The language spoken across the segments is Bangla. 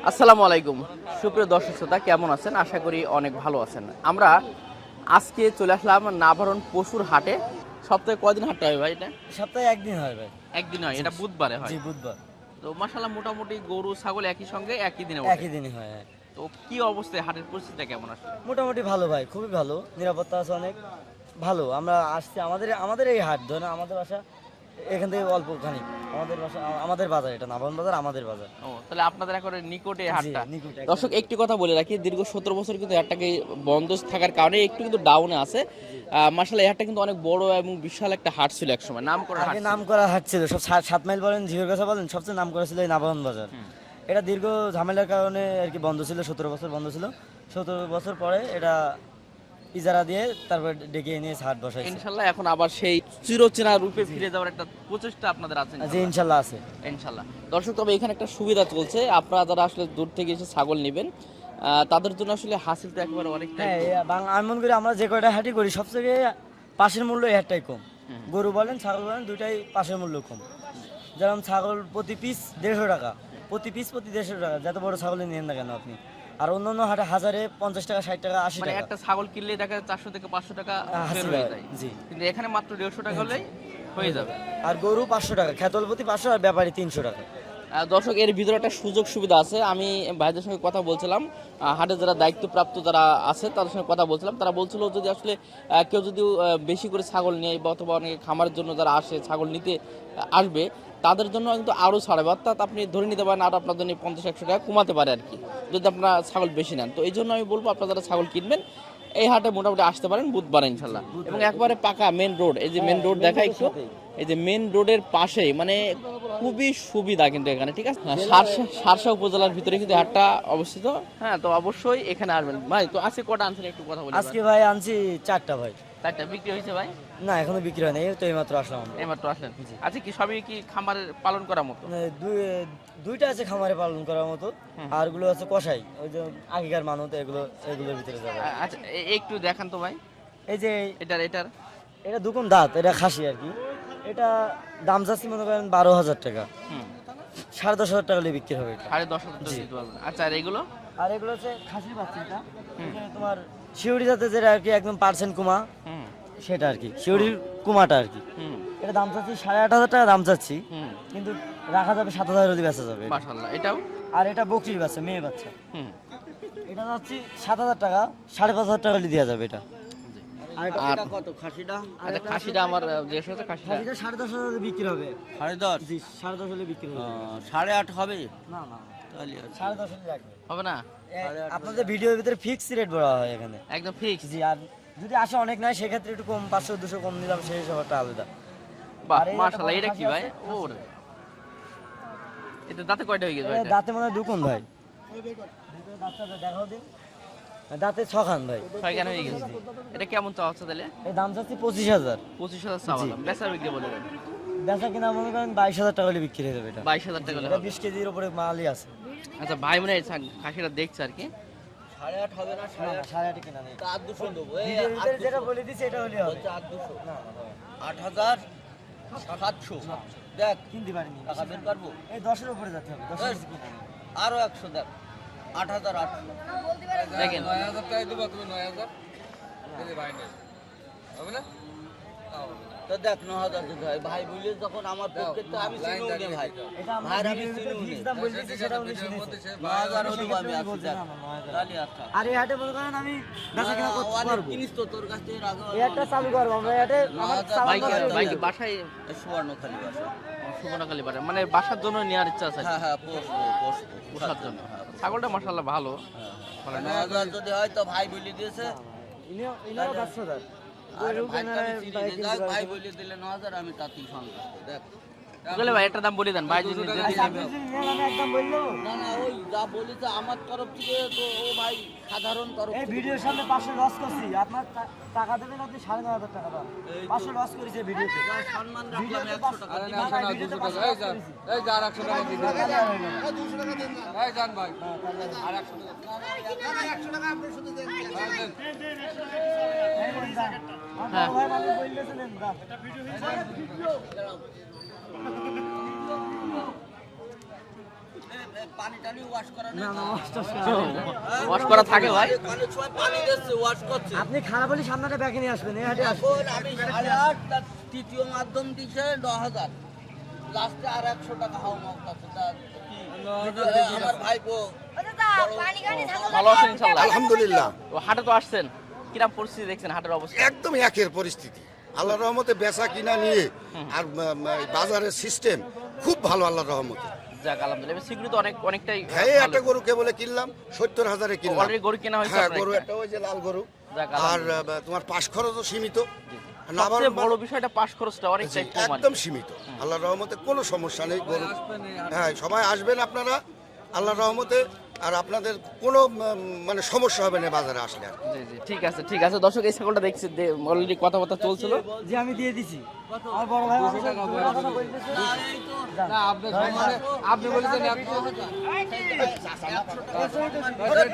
আসসালামু আলাইকুম সুপ্রিয় দর্শক শ্রোতা, কেমন আছেন? আশা করি অনেক ভালো আছেন। আমরা আজকে চলে আসলাম নাভারণ পশুর হাটে। সপ্তাহে কয়দিন হাটটা হয় ভাই? এটা সপ্তাহে একদিন হয় ভাই। একদিন হয়, জি এটা বুধবারে হয়। জি, বুধবার। তো মাশাআল্লাহ, মোটামুটি গরু ছাগল একই সঙ্গে একই দিনে ওঠে। একই দিনই হয়, হ্যাঁ। তো কি অবস্থায় হাটের পরিস্থিতিটা কেমন আসলে? মোটামুটি ভালো ভাই, খুবই ভালো, নিরাপত্তা আছে অনেক ভালো। আমরা আসছি আমাদের আমাদের এই হাট, ধরেন আমাদের বাসা এখান থেকে অল্পখানি। আমাদের বাসা আমাদের বাজার, এটা নাভারণ বাজার আমাদের বাজার। ও, তাহলে আপনাদের একেবারে নিকটে এই জি, হাটটা। নিকট একদম। দর্শক, একটি কথা বলে রাখি, দীর্ঘ 17 বছর কিন্তু হাটটাকে বন্ধ থাকার কারণে একটু কিন্তু ডাউনে আছে। মাশাআল্লাহ, এই হাটটা কিন্তু অনেক বড় এবং বিশাল একটা হাট ছিল একসময়, নাম করা হাট আগে ছিল। নাম করা হাট ছিল, সব 7 মাইল বলেন, ঝিওর কথা বলেন, সবচেয়ে নাম করা ছিল এই নাভারণ বাজার। এটা দীর্ঘ ঝামেলার কারণে আর কি বন্ধ ছিল, 17 বছর বন্ধ ছিল। 17 বছর পরে এটা ইজারা দিয়ে তারপর ডেকে নিয়ে হাট বসাইছে। ইনশাল্লাহ এখন আবার সেই চিরচেনা রূপে ফিরে যাওয়ার একটা প্রচেষ্টা আপনাদের আছে জি, ইনশাল্লাহ আছে। ইনশাল্লাহ। দর্শক, তবে এখানে একটা সুবিধা চলছে, আপনারা যারা আসলে দূর থেকে এসে ছাগল নেবেন তাদের জন্য আসলে হাসিল তো একেবারে অনেকটাই হ্যাঁ, কম। আমি মনে করি আমরা যে কয়টা হাঁটি করি সবথেকে পাশের মূল্য এই হাটটাই কম। গরু বলেন ছাগল বলেন দুইটাই পাশের মূল্য কম। যেমন ছাগল প্রতি পিস 150 টাকা, প্রতি 150 টাকা, যত বড় ছাগলই নেন না কেন আপনি। আর অন্য হাটে 1050 টাকা, 60 টাকা, 80 মানে টাকা একটা ছাগল কিনলে দেখা যায় 400 থেকে 500 টাকা বের হাসিল হয়ে হয়, যায়, জি। কিন্তু এখানে মাত্র 150 টাকা হলেই হয়ে যাবে। আর গরু 500 টাকা, খেতল প্রতি 500, আর ব্যাপারী 300 টাকা। দর্শক, এর ভিতরে একটা সুযোগ সুবিধা আছে। আমি ভাইদের সঙ্গে কথা বলছিলাম, হাটে যারা দায়িত্বপ্রাপ্ত যারা আছে তাদের সঙ্গে কথা বলছিলাম। তারা বলছিল যদি আসলে কেউ যদি বেশি করে ছাগল নেয় বা অথবা অনেকে খামারের জন্য যারা আসে ছাগল নিতে আসবে, তাদের জন্য কিন্তু আরও ছাড়াবে। অর্থাৎ আপনি ধরে নিতে পারেন আর আপনার জন্য 50-100 টাকা কমাতে পারে আর কি, যদি আপনারা ছাগল বেশি নেন। তো এই জন্য আমি বলবো, আপনারা যারা ছাগল কিনবেন এই হাটে মোটামুটি আসতে পারেন বুধবার ইনশাল্লাহ। এবং একবারে পাকা মেন রোড, এই যে মেন রোড দেখা একটু, এই যে মেন রোডের পাশেই, মানে খুবই সুবিধা কিন্তু এখানে, ঠিক আছে। সারসা উপজেলার ভিতরে কিন্তু হাটটা অবস্থিত। হ্যাঁ, তো অবশ্যই এখানে আসবেন ভাই। তো আজকে কটা আনছেন একটু কথা বলি। আজকে ভাই আনছি 4টা ভাই। 4টা বিক্রি হয়েছে ভাই? না, এখনো বিক্রি হয় না, এই তো এইমাত্র আসলাম আমরা। এইমাত্র আসলেন? আচ্ছা, কি সবই কি খামারে পালন করার মতো? দুইটা আছে খামারে পালন করার মতো, আর গুলো আছে কষাই, ওই যে আগেকার মানুষ, এগুলোর ভিতরে যাবে। আচ্ছা, একটু দেখান তো ভাই। এই যে এটার এটার এটা দুকম দাঁত, এটা খাসি আর কি। এটা দাম যাচ্ছি মনে করেন 12,000 টাকা, 10,500 টাকা হলে বিক্রি হবে এটা। 10,500 টাকা দিতে পারবেন। আচ্ছা, আর এগুলো? আর এগুলো হচ্ছে খাসির বাচ্চা, এটা এখানে তোমার শিউরি জাতে যেটা আর কি, একদম পার্সেন্ট কুমা, সেটা আর কি শিউরির কুমাটা আর কি। এটা দাম চাচ্ছি 8,500 টাকা দাম চাচ্ছি, কিন্তু রাখা যাবে 7,000 হলে বেচা যাবে। মাশাআল্লাহ। এটাও? আর এটা বকরির বাচ্চা, মেয়ে বাচ্চা। এটা যাচ্ছি 7,000 টাকা, 5,500 টাকা হলে দেওয়া যাবে এটা। আর এটা কত খাসিটা? আচ্ছা, খাসিটা আমার যে সাথে খাসিটা 10,500 হলে বিক্রি হবে। 10.5 জি, 10,500 হলে বিক্রি হবে। 8.5 হবে না না, তাহলে 10,500 হলে রাখবে। হবে না? আপনাদের ভিডিওর ভিতরে ফিক্সড রেট বলা হয় এখানে। একদম ফিক্স? জি, আর যদি আসে অনেক নাই সেক্ষেত্রে একটু কম, 500-200 কম দিলাম, সেই হিসাবটা আলাদা। বাহ, আর এই মাশাআল্লাহ। একটা এটা কি খাসি ভাই? আছে, ওরে, এটা দাঁতে কয়টা হয়ে গেছে ভাই? এটা দাঁতে মনে হয় দুকুন ভাই। দেখাও দিন। দাঁতে 6 খান ভাই। 6 কেন হয়ে গেছে? এটা কেমন চাওয়া হচ্ছে তাহলে? এই দাম চাচ্ছি 25,000। 25,000 চাওয়া দাম। বেচা বিক্রি বলে দেন। বেচা কিনা মনে করেন 22,000 টাকা হলে বিক্রি হয়ে যাবে এটা। 22,000 টাকা হলে এটা হবে। 20 কেজির উপরে মালই আছে। আচ্ছা, ভাই মনে হয় খাসিটা দেখছে আর কি। 8.5 হবে না? 8,500 কিনা নেই। 8,200 দেবো। ভিডিওর ভিতরে যেটা বলে দিছি এটা হলেই হবে। 8,200 না, 8,700 দেখ কিনতে পারিনি। টাকা বের পারবো। এই 10-এর উপরে যেতে হবে, 10-এর নিচে কিনা নেই। আরো 100 দেখ 8,800 দেখেন, 9,000 টাকা দিবা তুমি, 9,000 দিলে ভাই নেই হবে না? তো দেখ 9,000 দিতে হয় ভাই, বুঝলে যখন আমার পক্ষে তো আমি লাইন চিনি দাঁড়িয়ে ভাই, এটা আমরা ভাইয়ের আমি ভিডিওর ভিতরে চিনি ফিক্স দাম বলে দিছি, সেটা উনি শুনেছে। 9,000 হলো আমি সেক্ষেত্রে আসছি বলছে, দেখ না, না, 9,000 তাহলে আচ্ছা আর এই হাটে মনে করেন আমি বেচা কিনা করতে অনেক পারবো। জিনিস তো তোর কাছ থেকে রাখা এই একটা চালু করবো আমরা, এই হাটে আমার ভাই চালান কি ভাই কি বাজারে বাসায় সুবর্ণখালী বাসা। সুবর্ণখালী পারে, মানে বাসার জন্য নেওয়ার ইচ্ছা আছে আর কি, হ্যাঁ পোষবো পোষার জন্য। ছাগলটা মাশাআল্লাহ ভালো। 9,000 যদি হয় তো ভাই বলে দিয়েছে, ইনারও ব্যবসাদার। আর ভাই তো আমি চিনি না, যাক ভাই বলে দিলে 9,000 আমি তাতেই সন্তুষ্ট। দেখ বলে ভাই একটা দাম বলে দেন, ভাই যদি যদি আচ্ছা, আপনি যদি নেন আমি একদম বললো। না না, ওই যা বলেছে আমার তরফ থেকে তো ও ভাই সাধারণ তরফ এই থেকে। ভিডিওর সামনে 500 লস করছি, আপনার টাকা দেবেন আপনি 9,500 টাকা দাম। 500 লস করেছে ভিডিওতে। যা সম্মান রাখলাম 100 টাকা আরে দিবি। না, শোনা 200 টাকা। এই যান, এই যা, আর 100 টাকা দিয়ে দিন। এই যান ভাই, আর 100 টাকা। হ্যাঁ, দেন। হ্যাঁ। ভাই মানে বলতেছিলেন দাম। পানি টানি ওয়াশ করা না না ওয়াশ করা থাকে ভাই। অনেক সময় পানি দিচ্ছে ওয়াশ করছে। আপনি খারাপ হলে সামনেটা ব্যাগে নিয়ে আসবেন, এই হাটে আসবেন। এখন আমি 8.5 তার তৃতীয় মাধ্যম দিছে 9,000 লাস্টে আর 100 টাকা হাও মাউতাছে আমার ভাইপো ভালো আছেন ইনশাআল্লাহ? আলহামদুলিল্লাহ, তো হাটে তো আসছেন, কিরকম পরিস্থিতি দেখছেন হাটের অবস্থা? একদম একের পরিস্থিতি। আল্লাহর রহমতে বেচা কিনা নিয়ে আর বাজারের সিস্টেম খুব ভালো আল্লাহর রহমতে। যাক আলহামদুলিল্লাহ, সিকিউরিটি তো অনেকটাই হ্যাঁ, একটা গরু কেবলে কিনলাম 70,000-এ কিনলাম। অলরেডি গরু কেনা হয়েছে হ্যাঁ, আপনার গরু একটা? একটা ওই যে লাল গরু। যাক আর আলহামদুলিল্লাহ। তোমার পাশ খরচও সীমিত। সবচেয়ে বড় বিষয়টা পাশ খরচটা অনেকটাই কম আর কি। একদম সীমিত। আল্লাহর রহমতে কোনো সমস্যা নেই। গরু হ্যাঁ, সবাই আসবেন আপনারা আল্লাহর রহমতে, আর আপনাদের কোনো মানে সমস্যা হবে না বাজারে আসলে আর। জি জি, ঠিক আছে ঠিক আছে। দর্শক এই ছাগলটা দেখছি, অলরেডি কথাবার্তা চলছিল। যে আমি দিয়ে দিছি আমার বড় ভাই আমাকে কথা বলতেছে। না আপনি সম্মানে আপনি বলেছেন 100 টাকা।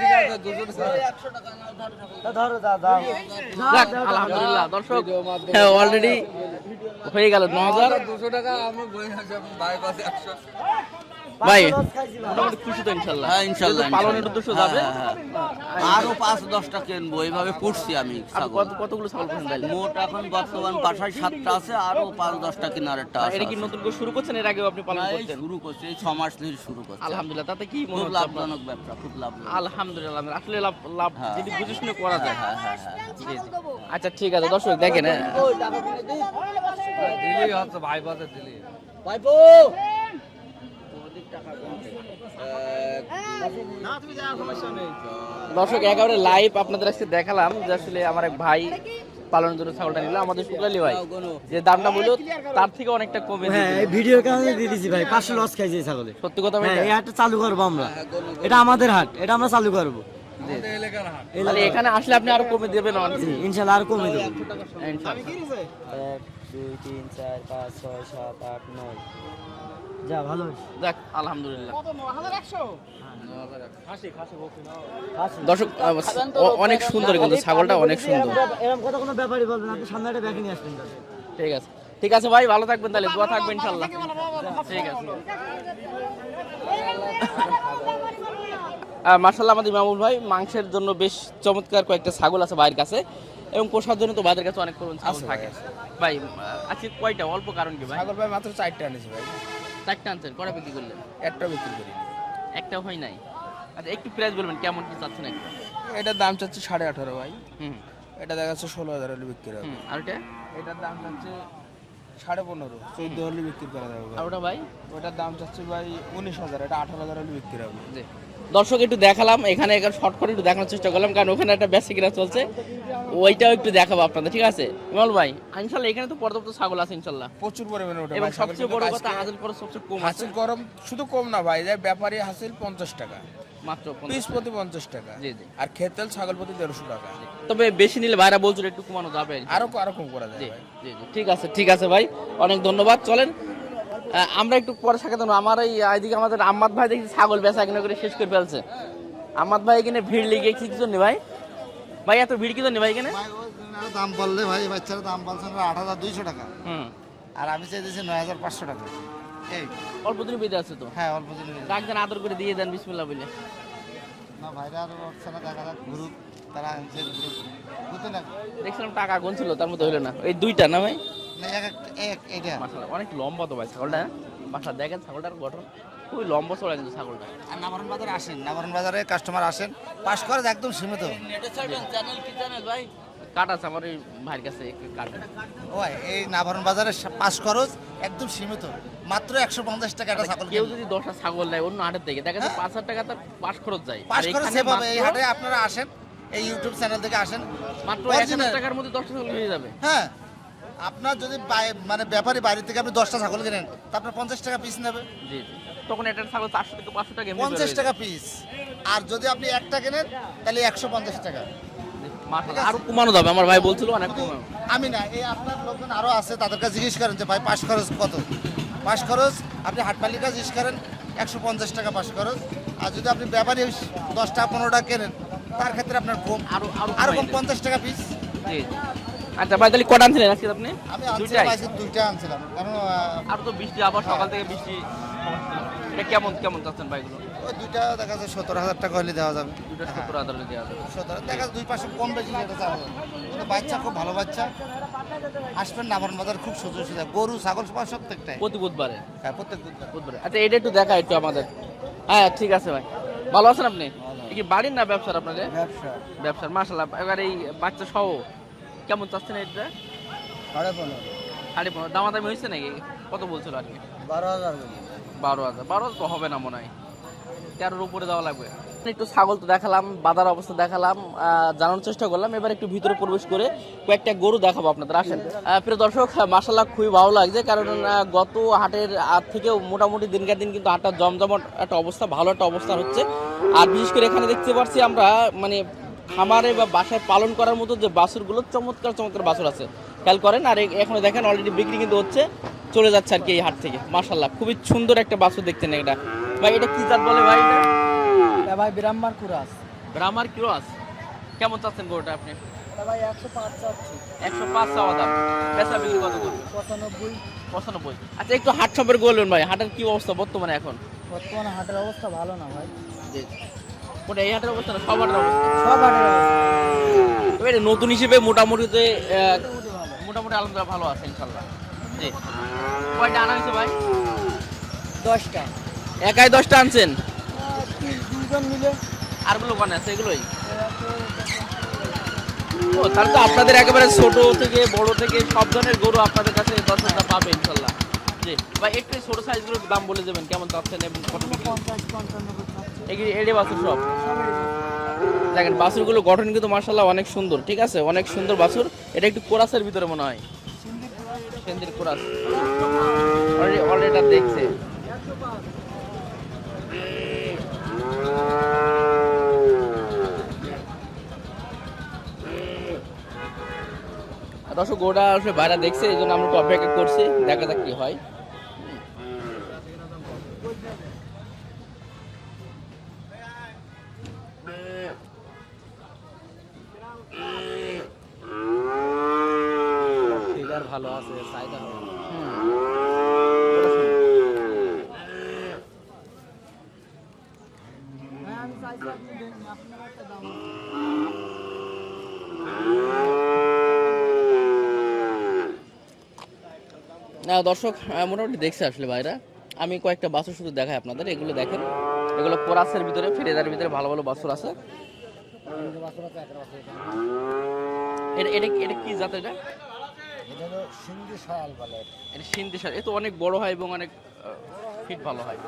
ঠিক আছে 200 টাকা। 100 টাকা নাও ধরো। তা ধরো দাও যাক আলহামদুলিল্লাহ দর্শক, হ্যাঁ অলরেডি হয়ে গেল 9,000। 200 টাকা আমি বই আছে ভাই পাশে 100। ভাই খাইছি ভাই। মোটামুটি খুশি তো ইনশাল্লাহ? হ্যাঁ ইনশাআল্লাহ যেহেতু পালনের উদ্দেশ্য যাবে। আরো 5-10টা কিনবো, এইভাবে পুষছি আমি আপনি ছাগল। কতগুলো ছাগল পছন্দ তাইলে? মোট এখন বর্তমান বাসায় 7টা আছে, আরো 5-10টা কেনার একটা আশা এটা কি আছে। নতুন করে শুরু করছেন, এর আগেও আপনি পালন না, এই করতেন? শুরু করছে, এই 6 মাস ধরে শুরু করছে। আলহামদুলিল্লাহ, তাতে কি মনে খুব হচ্ছে আপনার? লাভজনক ব্যবসা, খুব লাভজনক। আলহামদুলিল্লাহ, আসলে লাভ লাভ হ্যাঁ। যদি বুঝে শুনে করা যায়। হ্যাঁ হ্যাঁ হ্যাঁ। জি জি। আচ্ছা ঠিক আছে দর্শক দেখেন, দিলেই হচ্ছে ভাই পাশে দিলেই। ভাইপো দর্শক একেবারে লাইভ আপনাদের আজকে দেখালাম যে আসলে আমার এক ভাই পালনের জন্য ছাগলটা নিল আমাদের শুক্লালি ভাই, যে দামটা বললো তার থেকে অনেকটা কমে হ্যাঁ দিয়েছে। এই ভিডিওর কারণে দিয়ে দিছি ভাই, 500 লস খাইছে এই ছাগলে। সত্যি কথা ভাই, হ্যাঁ এই হাটটা চালু করবো আমরা, এটা আমাদের হাট, এটা আমরা চালু করবো। আমাদের এলাকার হাট। তাহলে এখানে আসলে আপনি আরো কমে দেবেন অনেক। ইনশাল্লাহ আর কমে দেবো। ইনশাআল্লাহ। 1 2 3 4 5 6 7 8 9 যা ভালো হয়েছে। যাক আলহামদুলিল্লাহ। হাসি। দর্শক অনেক সুন্দর, কিন্তু ছাগলটা অনেক সুন্দর। এরকম কথা কোনো ব্যাপারই বলবেন, আপনি সামনে একটা ব্যাগে নিয়ে আসবেন তাহলে। ঠিক আছে ঠিক আছে ভাই, ভালো থাকবেন তাহলে, দোয়া থাকবে ইনশাআল্লাহ। ঠিক আছে। মার্শাল্লাহ আমাদের মামুন ভাই মাংসের জন্য বেশ চমৎকার কয়েকটা ছাগল আছে ভাইয়ের কাছে, এবং পোষার জন্য তো ভাইদের কাছে অনেক করুন ছাগল থাকে। ভাই আজকে কয়টা, অল্প কারণ কি ভাই? ছাগল ভাই মাত্র 4টা আনিছি ভাই, 4টা আনছেন, কটা বিক্রি করলেন? একটা বিক্রি করি। একটাও হয় নাই। আচ্ছা একটু প্রাইস বলবেন কেমন কি চাচ্ছেন একটা? এটার দাম চাচ্ছে 18.5 ভাই, হুম এটা দেখা যাচ্ছে 16,000 হলে বিক্রি হবে। হুম। আর ওটা? এটার দাম চাচ্ছে 15.5, 14 হলে বিক্রি করা যাবে আর ভাই। ওটা ভাই? ওটার দাম চাচ্ছে ভাই 19,000, এটা 18,000 হলে বিক্রি হবে। জি। দর্শক একটু দেখালাম এখানে, শর্ট করে একটু দেখানোর চেষ্টা করলাম, কারণ ওখানে একটা বেশি কিনা চলছে, ওইটাও একটু দেখাবো আপনাদের। ঠিক আছে ইমাল ভাই, ইনশাল্লাহ এখানে তো পর্যাপ্ত ছাগল আছে ইনশাল্লাহ, প্রচুর পরিমাণে ওটা এবং ভাই, ছাগল সবচেয়ে কিন্তু বড় কথা আজকে হাজির খরচ সবচেয়ে কম আছে, হাসিল গরম শুধু কম না ভাই, যে ব্যাপারী হাসিল 50 টাকা, মাত্র 50 পিস প্রতি 50 টাকা, জি, জি। আর খেতেল ছাগল প্রতি 150 টাকা। তবে বেশি নিলে ভাইরা বলছিল একটু কমানো যাবে। আরো কম করা যায় জি ভাই। জি জি, ঠিক আছে ভাই, অনেক ধন্যবাদ। চলেন আমরা একটু পরে সাক্ষাৎ নেবো। আমার এইদিকে আমাদের আহমদ ভাই দেখি ছাগল বেচা কিনা করে শেষ করে ফেলছে। আহমদ ভাই এখানে ভিড় লেগে কি জন্য ভাই? ভাই এত ভিড় কি জন্য ভাই এখানে? দাম বললে ভাই বাচ্চারা দাম বলছেন 8,200 টাকা, হুম, আর আমি চাইতেছি 9,500 টাকা। এই অল্প দিন বেঁধে আছে তো, হ্যাঁ অল্প দিন ডাক দেন আদর করে দিয়ে দেন বিসমিল্লাহ বলে। না ভাইরা আর হচ্ছে না, দেখা যাক গ্রুপ তারা আনছে বুঝতে না, দেখছিলাম টাকা গুনছিল, তার মধ্যে হইলো না। এই দুইটা না ভাই? না এক এটা মাশাআল্লাহ অনেক লম্বা তো ভাই ছাগলটা। মাশা দেখেন ছাগলটার গঠন খুবই লম্বা চড়া কিন্তু ছাগলটা। আর নাবরণ বাজারে আসেন, নাবরণ বাজারে কাস্টমার আসেন, পাস করে একদম সীমিত। নেটে ছাড়বেন চ্যানেল কি চ্যানেল ভাই? কাট আছে আমার ওই ভাইয়ের কাছে, একটু কাট। ওই এই নাবরণ বাজারে পাস খরচ একদম সীমিত, মাত্র 150 টাকা একটা ছাগল। কেউ যদি 10টা ছাগল নেয় অন্য হাটের থেকে, দেখা যায় 5,000 টাকা তার পাশ খরচ যায়। পাস আর খরচ এখানে সেভাবে এই মাত্র- হাটে আপনারা আসেন, এই ইউটিউব চ্যানেল থেকে আসেন, মাত্র Original। 1,000 টাকার মধ্যে 10টা ছাগল হয়ে যাবে। হ্যাঁ আপনার যদি মানে ব্যাপারী বাইরে থেকে আপনি 10টা ছাগল কিনেন তা আপনার 50 টাকা পিস নেবে, জি জি, তখন একটা ছাগল 400 থেকে 500 টাকা এমনি বের 50 হয়ে টাকা পিস। আর যদি আপনি একটা কেনেন তাহলে 150 টাকা। যায়। মাশাআল্লাহ আরো কমানো যাবে, আমার ভাই বলছিল অনেক কমানো। আমি না, এই আপনার লোকজন আরো আছে, তাদের কাছে জিজ্ঞেস করেন যে ভাই পাস খরচ কত। পাস খরচ আপনি হাট মালিকের কাছে জিজ্ঞেস করেন 150 টাকা পাস খরচ। আর যদি আপনি ব্যাপারী 10টা 15টা কেনেন তার ক্ষেত্রে আপনার কম, আরো আরো কম কমাই দেন। 50 টাকা পিস। জি জি। আচ্ছা ভাই তাহলে কটা আনছিলেন আজকে আপনি? আমি আনছিলাম দুইটাই? আজকে 2টা আনছিলাম, কারণ আর তো বৃষ্টি, আবার সকাল থেকে বৃষ্টি সমস্যা ছিল। এটা কেমন কেমন চাচ্ছেন ভাইগুলো? ওই দুইটা দেখা যাচ্ছে 17,000 টাকা হলে দেওয়া যাবে। দুটো 17,000 দেওয়া যাবে। 17 দেখা যাচ্ছে দুই পাশে কম বেশি যেটা চাওয়া যাবে। কিন্তু বাচ্চা খুব ভালো বাচ্চা। আসবেন নামন বাজার খুব সুযোগ সুবিধা, গরু ছাগল সব প্রত্যেকটাই। প্রতি বুধবারে। হ্যাঁ প্রত্যেক বুধবার। বুধবারে। আচ্ছা এটা একটু দেখা একটু আমাদের। হ্যাঁ ঠিক আছে ভাই, ভালো আছেন আপনি? কি বাড়ির না ব্যবসার আপনাদের? ব্যবসা ব্যবসার। মাশাআল্লাহ। এবার এই বাচ্চা সহ কেমন চাচ্ছেন এটা? 15.5 15.5 দামাদামি হয়েছে নাকি? কত বলছিল আর কি? 12,000 12,000। 12,000 তো হবে না মনে হয়, 13-র উপরে দেওয়া লাগবে। একটু ছাগল তো দেখালাম, বাজার অবস্থা দেখালাম, জানার চেষ্টা করলাম। এবার একটু ভিতরে প্রবেশ করে কয়েকটা গরু দেখাবো আপনাদের, আসেন। প্রিয় দর্শক, মাশাআল্লাহ খুবই ভালো লাগছে, কারণ গত হাটের থেকেও মোটামুটি দিনকে দিন কিন্তু হাটটা জমজমট একটা অবস্থা, ভালো একটা অবস্থা হচ্ছে। আর বিশেষ করে এখানে দেখতে পাচ্ছি আমরা মানে খামারে বা বাসায় পালন করার মতো যে বাছুরগুলো, চমৎকার চমৎকার বাছুর আছে, খেয়াল করেন। আর এখানে দেখেন অলরেডি বিক্রি কিন্তু হচ্ছে, চলে যাচ্ছে আর কি এই হাট থেকে। মাশাআল্লাহ খুবই সুন্দর একটা বাছুর দেখছেন এটা। ভাই এটা কি জাত বলে ভাই? এটা ভাই ব্রাহ্মণ কুরাস। ব্রাহ্মার ক্রস। কেমন চাচ্ছেন গরুটা আপনি? ভাই 105 চাচ্ছি। 105 চাওয়া দাম, বেচা বিক্রি কত করবে? 95। 95। আচ্ছা একটু হাট সম্পর্কে বলবেন ভাই, হাটের কি অবস্থা বর্তমানে এখন? বর্তমানে হাটের অবস্থা ভালো না ভাই। জি। ওটা এই হাটের অবস্থা না, সব হাটের অবস্থা? সব হাটের অবস্থা তবে এটা নতুন হিসেবে মোটামুটিতে মোটামুটি আলহামদুলিল্লাহ ভালো আছে ইনশাল্লাহ। জি। কয়টা আনা হয়েছে ভাই? 10টা। একাই 10টা আনছেন? দুজন মিলে। আরগুলো কোনে আছে? এগুলোই। ও তাহলে তো আপনাদের একেবারে ছোট থেকে বড় থেকে সব ধরনের গরু আপনাদের কাছে 10টা পাবে ইনশাল্লাহ। জি ভাই, একটু ছোট সাইজগুলোর দাম বলে দেবেন, কেমন চাচ্ছেন এবং কত বিক্রি? 50-55 এড়ে বাছুর সব। দেখেন বাছুরগুলো গঠন কিন্তু মাশাআল্লাহ অনেক সুন্দর, ঠিক আছে, অনেক সুন্দর বাছুর। এটা একটু কোরাসের ভিতরে মনে হয়, সিন্ধির কোরাস। অলরেডি এটা দেখছে। দর্শক গোটা আসলে বাইরে দেখছে, এই জন্য আমরা একটু অপেক্ষা করছি, দেখা যাক কি হয়। ভালো আছে, চাহিদা হবে। না দর্শক মোটামুটি দেখছে আসলে ভাইরা। আমি কয়েকটা বাছুর শুধু দেখাই আপনাদের, এগুলো দেখেন, এগুলো কোরাসের ভিতরে, ফেরেদার ভিতরে ভালো ভালো বাছুর আছে। এটা কি জাত? এটা সিন্ধি শাল বলে। এটা সিন্ধি শাল। এ তো অনেক বড় হয় এবং অনেক ফিট ভালো হয়।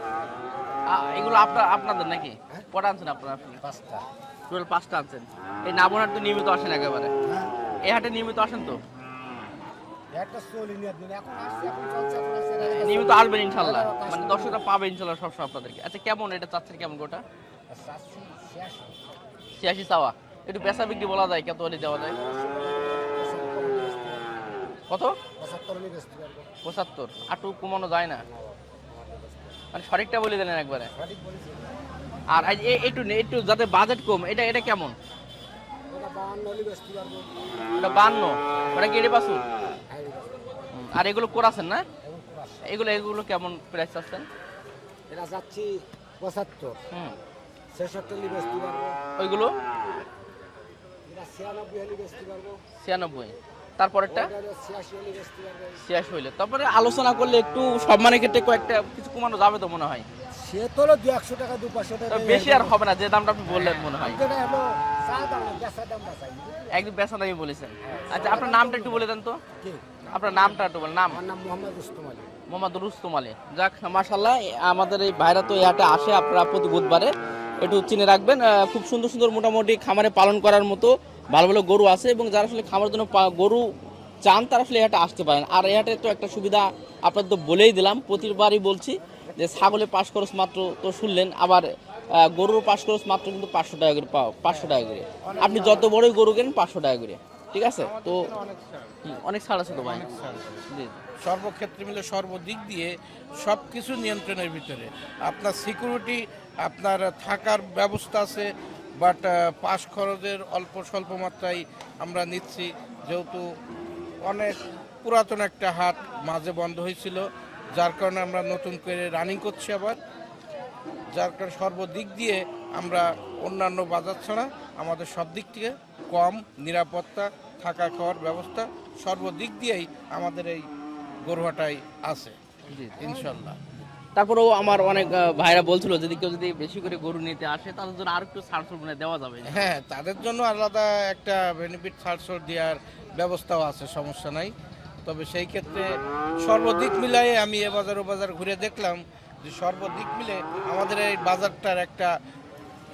এগুলো আপনাদের নাকি? কটা আনছেন আপনারা? 5টা। টোটাল 5টা আনছেন। এই নাবনার তো নিয়মিত আসেন একেবারে? এই হাটে নিয়মিত আসেন তো? নিয়মিত আসবেন ইনশাল্লাহ, মানে দর্শকরা পাবে ইনশাল্লাহ সবসময় আপনাদেরকে। আচ্ছা কেমন এটা চাচ্ছেন, কেমন গোটা? 86 চাওয়া। একটু বেচা বিক্রি বলা যায়, কত হলে দেওয়া যায়? কত? 75। আটু কমানো যায় না, মানে সঠিকটা বলে দিলেন একবারে। আর একটু যাতে বাজেট কম, এটা কেমন? এটা 52। ওটা কি এড়ে বাছুর? আর এগুলো কোরাছেন না? এগুলো কেমন প্রাইস চাচ্ছেন? এটা যাচ্ছি 75। 66 বেচতে পারবো। ওইগুলো? এটা 96 হলে বেচতে পারবো। 96। তারপরেরটা? 86 হলে বেচতে পারবো। 86 হইলে তারপরে আলোচনা করলে একটু সম্মানের ক্ষেত্রে কয়েকটা কিছু কমানো যাবে তো মনে হয়? সে তো 200 টাকা 200 টাকা বেশি আর হবে না, যে দামটা আপনি বললেন মনে হয়। এটা হলো চা দাম, বেচা দাম বাঁচাই। একদম বেচা দামই বলেছেন। আচ্ছা আপনার নামটা একটু বলে দেন তো। কি? আপনার নামটা একটু বলেন। নাম? আমার নাম মোহাম্মদ রুস্তম আলী। মোহাম্মদ রুস্তম আলী। যাক মাশাআল্লাহ, আমাদের এই ভাইরা তো এই হাটে আসে আপনারা প্রতি বুধবারে, একটু চিনে রাখবেন। খুব সুন্দর সুন্দর মোটামুটি খামারে পালন করার মতো ভালো ভালো গরু আছে, এবং যারা আসলে খামারের জন্য গরু চান তারা আসলে এই হাটে আসতে পারেন। আর এই হাটে তো একটা সুবিধা আপনাদের তো বলেই দিলাম, প্রতিবারই বলছি যে ছাগলে পাশ খরচ মাত্র তো শুনলেন, আবার গরুর পাশ খরচ মাত্র কিন্তু 500 টাকা করে, 500 টাকা করে। আপনি যত বড়ই গরু কেনেন 500 টাকা করে, ঠিক আছে? তো অনেক ছাড় আছে তো ভাই। জি। সর্বক্ষেত্রে মিলে সর্বদিক দিয়ে সব কিছু নিয়ন্ত্রণের ভিতরে। আপনার সিকিউরিটি, আপনার থাকার ব্যবস্থা আছে, বাট পাশ খরচের অল্প স্বল্প মাত্রায় আমরা নিচ্ছি, যেহেতু অনেক পুরাতন একটা হাট মাঝে বন্ধ হয়েছিল, যার কারণে আমরা নতুন করে রানিং করছি আবার। যার কারণে সর্বদিক দিয়ে আমরা অন্যান্য বাজার ছাড়া আমাদের সব দিক থেকে কম, নিরাপত্তা, থাকা খাওয়ার ব্যবস্থা সর্বদিক দিয়েই আমাদের এই গরুহাটাই আছে ইনশাল্লাহ। তারপরেও আমার অনেক ভাইরা বলছিল যদি কেউ যদি বেশি করে গরু নিতে আসে তাদের জন্য আর একটু ছাড় দেওয়া যাবে। হ্যাঁ, তাদের জন্য আলাদা একটা বেনিফিট ছাড় দেওয়ার ব্যবস্থাও আছে, সমস্যা নাই। তবে সেই ক্ষেত্রে সর্বদিক মিলাই আমি এ বাজার ও বাজার ঘুরে দেখলাম যে সর্বদিক মিলে আমাদের এই বাজারটার একটা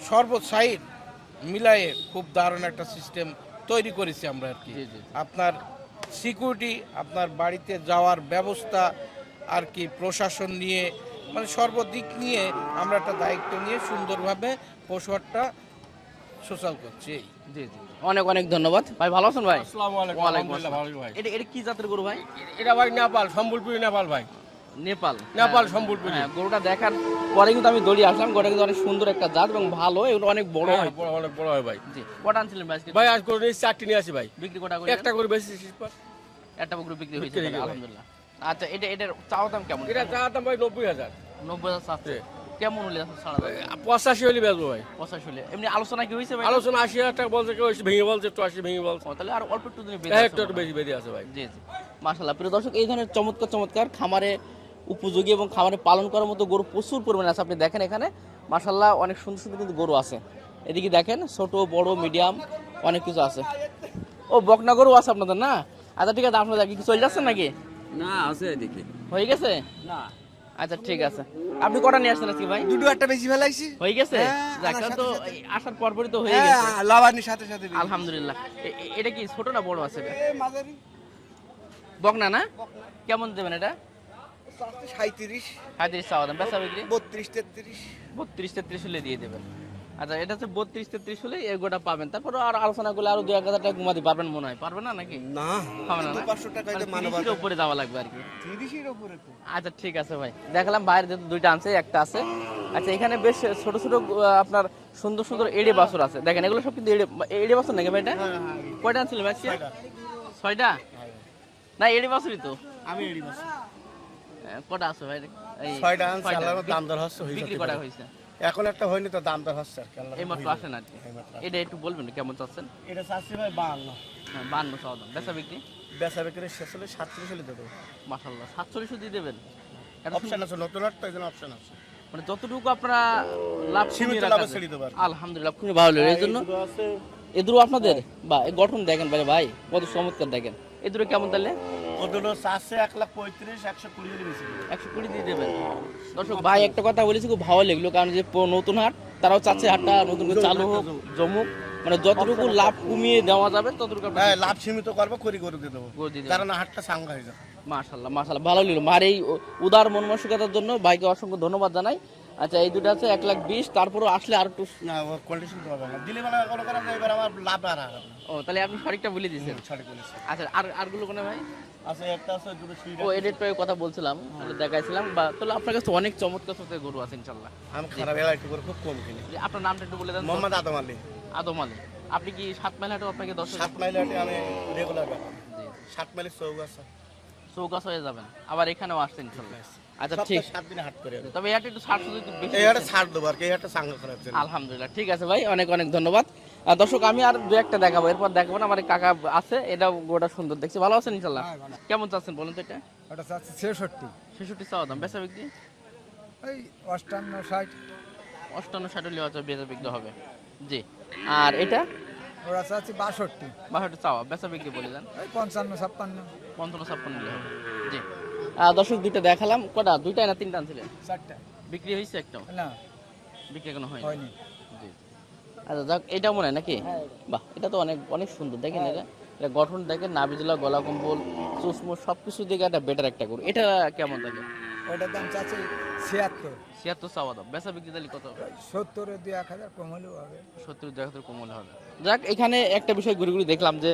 সর্বসাইড মিলায়ে খুব দারুণ একটা সিস্টেম তৈরি করেছি আমরা আর কি। আপনার সিকিউরিটি, আপনার বাড়িতে যাওয়ার ব্যবস্থা আর কি, প্রশাসন নিয়ে মানে সর্বদিক নিয়ে আমরা একটা দায়িত্ব নিয়ে সুন্দরভাবে পশুহাটটা সোশ্যাল করছি। জি জি, অনেক অনেক ধন্যবাদ ভাই। ভালো আছেন ভাই? আসসালামু আলাইকুম। ওয়ালাইকুম আলহামদুলিল্লাহ, আসসালাম। ভালো ভাই। এটা কি জাতের গরু ভাই? এটা ভাই নেপাল, সম্বলপুরি নেপাল ভাই। নেপাল নেপাল সম্বলপুরি। হ্যাঁ, গরুটা দেখার পরে কিন্তু আমি দৌড়ে আসলাম। গরুটা কিন্তু অনেক সুন্দর একটা জাত এবং ভালো, এগুলো অনেক বড় হয়। অনেক বড় হয় ভাই। জি, কটা আনছিলেন ভাই আজকে? ভাই আজ করে নিয়ে 4টি নিয়ে আসি ভাই। বিক্রি কটা করে? একটা করে বেশি একটা গরু বিক্রি হয়েছে বিক্রি হয়ে গেছে। আলহামদুলিল্লাহ। আচ্ছা, এটার চাওয়া দাম কেমন? এটা চাওয়াতাম ভাই 90,000। 90,000 চাচ্ছে। কেমন হলে ছাড়া যাবে? 85 হলে বেচবো ভাই। 85 হলে। এমনি আলোচনা কি হয়েছে ভাই? আলোচনা 80,000 টাকা বলছে, কেউ ভেঙে বলছে, 80 ভেঙে বলছে। ও, তাহলে আর অল্প একটু দিনে একটু বেশি বেরিয়ে আছে ভাই। জি জি, মাশাআল্লাহ। প্রিয় দর্শক, এই ধরনের চমৎকার চমৎকার খামারে উপযোগী এবং খামারে পালন করার মতো গরু প্রচুর পরিমাণে আছে। আপনি দেখেন এখানে মাশাআল্লাহ অনেক সুন্দর সুন্দর কিন্তু গরু আছে। এদিকে দেখেন ছোট বড় মিডিয়াম অনেক কিছু আছে। ও, বকনা গরু আছে আপনাদের না? আচ্ছা ঠিক আছে, আপনাদের কি চলে যাচ্ছেন নাকি? না, আছে এদিকে। হয়ে গেছে না? আচ্ছা ঠিক আছে। আপনি কটা নিয়ে আসছেন আজকে ভাই? দুটো একটা বেশি ফেলাইছি। হয়ে গেছে? যাক, তাহলে তো এই আসার পরপরই তো হয়ে গেছে। লাভানির সাথে সাথে আলহামদুলিল্লাহ। এটা কি ছোট না বড় আছে? এটা বকনা না? কেমন দেবেন এটা? 37, 35 চাওয়া দাম, বেচা বিক্রি 32, 33। 32-33 হলে দিয়ে দেবেন। আচ্ছা, এটা হচ্ছে 32-33 হলে এগোটা পাবেন। তারপর আর আলোচনা করলে আরো 2-1000 টাকা কমাতে পারবেন মনে হয়। পারবেন না নাকি? না, পাবেন না? 500 টাকা মানে মানব 30 এর উপরে যাওয়া লাগবে আর কি। 30 এর উপরে তো। আচ্ছা ঠিক আছে ভাই, দেখলাম বাইরে যেহেতু দুইটা আনছে, একটা আছে। আচ্ছা, এখানে বেশ ছোট ছোট আপনার সুন্দর সুন্দর এড়ে বাছুর আছে। দেখেন এগুলো সব কিন্তু এড়ে বাছুর নাকি ভাই? এটা কয়টা আনছিলেন ভাই? 6টা? না, এড়ে বাছুরই তো। আমি এড়ি মাছ। কটা আছে ভাই? এই 6টা আনছি, 6টা। আল্লাহর দাম দর হচ্ছে হইছে। বিক্রি করা হয়েছে? এখন একটা হয়নি তো, দাম দর হচ্ছে আর কি। এই মাত্র আসেন আর কি। এটা একটু বলবেন কেমন চাচ্ছেন? এটা চাচ্ছি ভাই 52। হ্যাঁ, 52 চাওয়া দাম। বেচা বিক্রি? বেচা বিক্রি শেষ হলে 37 হলে দেবো। মাশাআল্লাহ, 47 দিয়ে দেবেন? এটা অপশন আছে, নতুন হাট তো, এজন্য অপশন আছে। মানে যতটুকু আপনারা লাভ সীমিত কমিয়ে লাভে রাখা ছেড়ে যায়। দেবো আর কি। আলহামদুলিল্লাহ, খুবই ভালো লাগলো। এই জন্য এদুরু আপনাদের বা এই গঠন দেখেন ভাই, ভাই কত চমৎকার দেখেন। এদুরু কেমন তাহলে? ও দুটো চাচ্ছে 1,35,000, 120 হলে বেশি দেবো। 120 দিয়ে দেবেন। দর্শক ভাই একটা কথা বলেছি, খুব ভালো লাগলো, কারণ যে নতুন হাট তারাও চাচ্ছে হাটটা নতুন করে চালু হোক, জমুক, মানে যতটুকু লাভ কমিয়ে দেওয়া যাবে ততটুকু আপনারা হ্যাঁ, লাভ সীমিত করবো, করে দিয়ে দেবো। করে দিয়ে দেবেন। কারণ হাটটা সাঙ্গা হয়ে যাবে। মাশাআল্লাহ মাশাআল্লাহ, ভালো লাগলো। আর এই উদার মন মানসিকতার জন্য ভাইকে অসংখ্য ধন্যবাদ জানাই। আচ্ছা, এই দুটো আছে 1,20,000, তারপরও আসলে আর একটু। না, ও কন্ডিশন তো হবে না। দিলে বেলা কোনো কারণে এবার আমার লাভ আর হবে না। ও, তাহলে আপনি সঠিকটা বলে দিয়েছেন। ছড়ে করেছে। আচ্ছা, আরগুলো কোনে ভাই? আচ্ছা, একটা আছে, দুটো সুইট। ও, এডিটর কথা বলছিলাম, ওটা দেখাইছিলাম। বা তাহলে আপনার কাছে অনেক চমৎকার চমৎকার গরু আছে ইনশাআল্লাহ। আমি খারাপ এলাকা একটু করে খুব কম কিনি। যে আপনার নামটা একটু বলে দেন। মোহাম্মদ আদম আলী। আদম আলী। আপনি কি 7 মাইল হাটে আপনাকে 10? 7 মাইল হাটে আমি রেগুলার ব্যাপার। জি, 7 মাইলের চৌগাছা। চৌকাছ হয়ে যাবেন, আবার এখানেও আসছেন ইনশাআল্লাহ। আচ্ছা ঠিক, 7 দিনে হাট করে। তবে এটা একটু 60 যদি একটু বেশি। এই হাটে ছাড় দেবো আর কি, এই হাটে সাঙ্গা করার জন্য। আলহামদুলিল্লাহ, ঠিক আছে ভাই, অনেক অনেক ধন্যবাদ। দর্শক, আমি আর দু একটা দেখাবো, এরপর দেখাবো না। আমার এই কাকা আছে, এটাও গোটা সুন্দর দেখছি। ভালো আছেন ইনশাআল্লাহ? কেমন চাচ্ছেন বলুন তো? এটা ওটা চাচ্ছি 66, 66 চাওয়া দাম, বেচা বিক্রি ওই 58, 60। 58, 60 হলে হয়তো বেচা বিক্রি হবে। জি, আর এটা ওরা চাচ্ছি 62, 62 চাওয়া, বেচা বিক্রি বলে দেন। ওই 55, 56, 55, 56 হলে হবে। জি, দর্শক দুইটা দেখালাম। কটা? দুইটাই না তিনটা আনছিলেন? 4টা। বিক্রি হয়েছে একটাও? না, বিক্রি এখনো হয়নি। হয়নি। জি, আচ্ছা যাক, এটা মনে হয় নাকি? বাহ, এটা তো অনেক অনেক সুন্দর দেখেন। এটা গঠন দেখেন, নাভিজুলা, গলা কম্বল, চুসমুস সবকিছু দিকে একটা বেটার একটা গরু। এটা কেমন থাকে? ওটার দাম চাচ্ছি 76, 76 চাওয়া দাম, বেচা বিক্রি তাহলে কত? 70, 2-1000 কম হলেও হবে। 70 জায়গাতে কমলে হবে। যাক, এখানে একটা বিষয় ঘুরে ঘুরে দেখলাম যে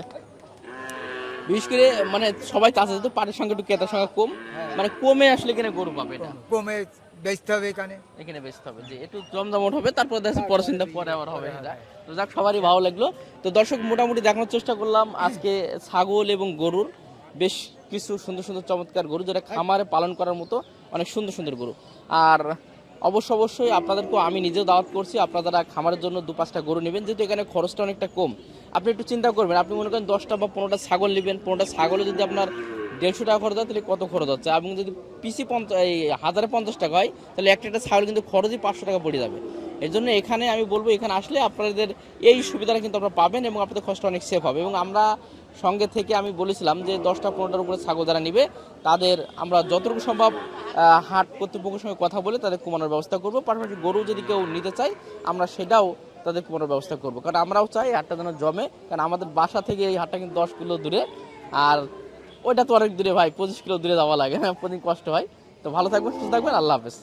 বিশেষ করে মানে সবাই চাচ্ছে যেহেতু পাটের সঙ্গে একটু ক্রেতার সংখ্যা কম, মানে কমে আসলে এখানে গরু পাবে। এটা কমে বেচতে হবে এখানে। এখানে বেচতে হবে, যে একটু জমজমট হবে, তারপর দেখছি পরশিনটা পরে আবার হবে সেটা। তো যাক, সবারই ভালো লাগলো। তো দর্শক, মোটামুটি দেখানোর চেষ্টা করলাম আজকে ছাগল এবং গরুর বেশ কিছু সুন্দর সুন্দর চমৎকার গরু, যেটা খামারে পালন করার মতো অনেক সুন্দর সুন্দর গরু। আর অবশ্যই আপনাদেরকেও আমি নিজেও দাওয়াত করছি, আপনারা যারা খামারের জন্য 2-5টা গরু নেবেন, যেহেতু এখানে খরচটা অনেকটা কম, আপনি একটু চিন্তা করবেন। আপনি মনে করেন 10টা বা 15টা ছাগল নেবেন, 15টা ছাগলে যদি আপনার 150 টাকা খরচ হয় তাহলে কত খরচ হচ্ছে, এবং যদি পিসি 1050 টাকা হয় তাহলে একটা ছাগল কিন্তু খরচই 500 টাকা পড়ে যাবে। এর জন্য এখানে আমি বলবো এখানে আসলে আপনাদের এই সুবিধাটা কিন্তু আপনারা পাবেন এবং আপনাদের কষ্ট অনেক সেফ হবে। এবং আমরা সঙ্গে থেকে আমি বলেছিলাম যে 10টা 15টার উপরে ছাগল যারা নিবে তাদের আমরা যতটুকু সম্ভব হাট কর্তৃপক্ষের সঙ্গে কথা বলে তাদের কমানোর ব্যবস্থা করবো। পাশাপাশি গরু যদি কেউ নিতে চায় আমরা সেটাও তাদের কমানোর ব্যবস্থা করবো, কারণ আমরাও চাই হাটটা যেন জমে, কারণ আমাদের বাসা থেকে এই হাটটা কিন্তু 10 কিলো দূরে, আর ওইটা তো অনেক দূরে ভাই, 25 কিলো দূরে যাওয়া লাগে, প্রতিদিন কষ্ট হয়। তো ভালো থাকবেন, সুস্থ থাকবেন, আল্লাহ হাফেজ।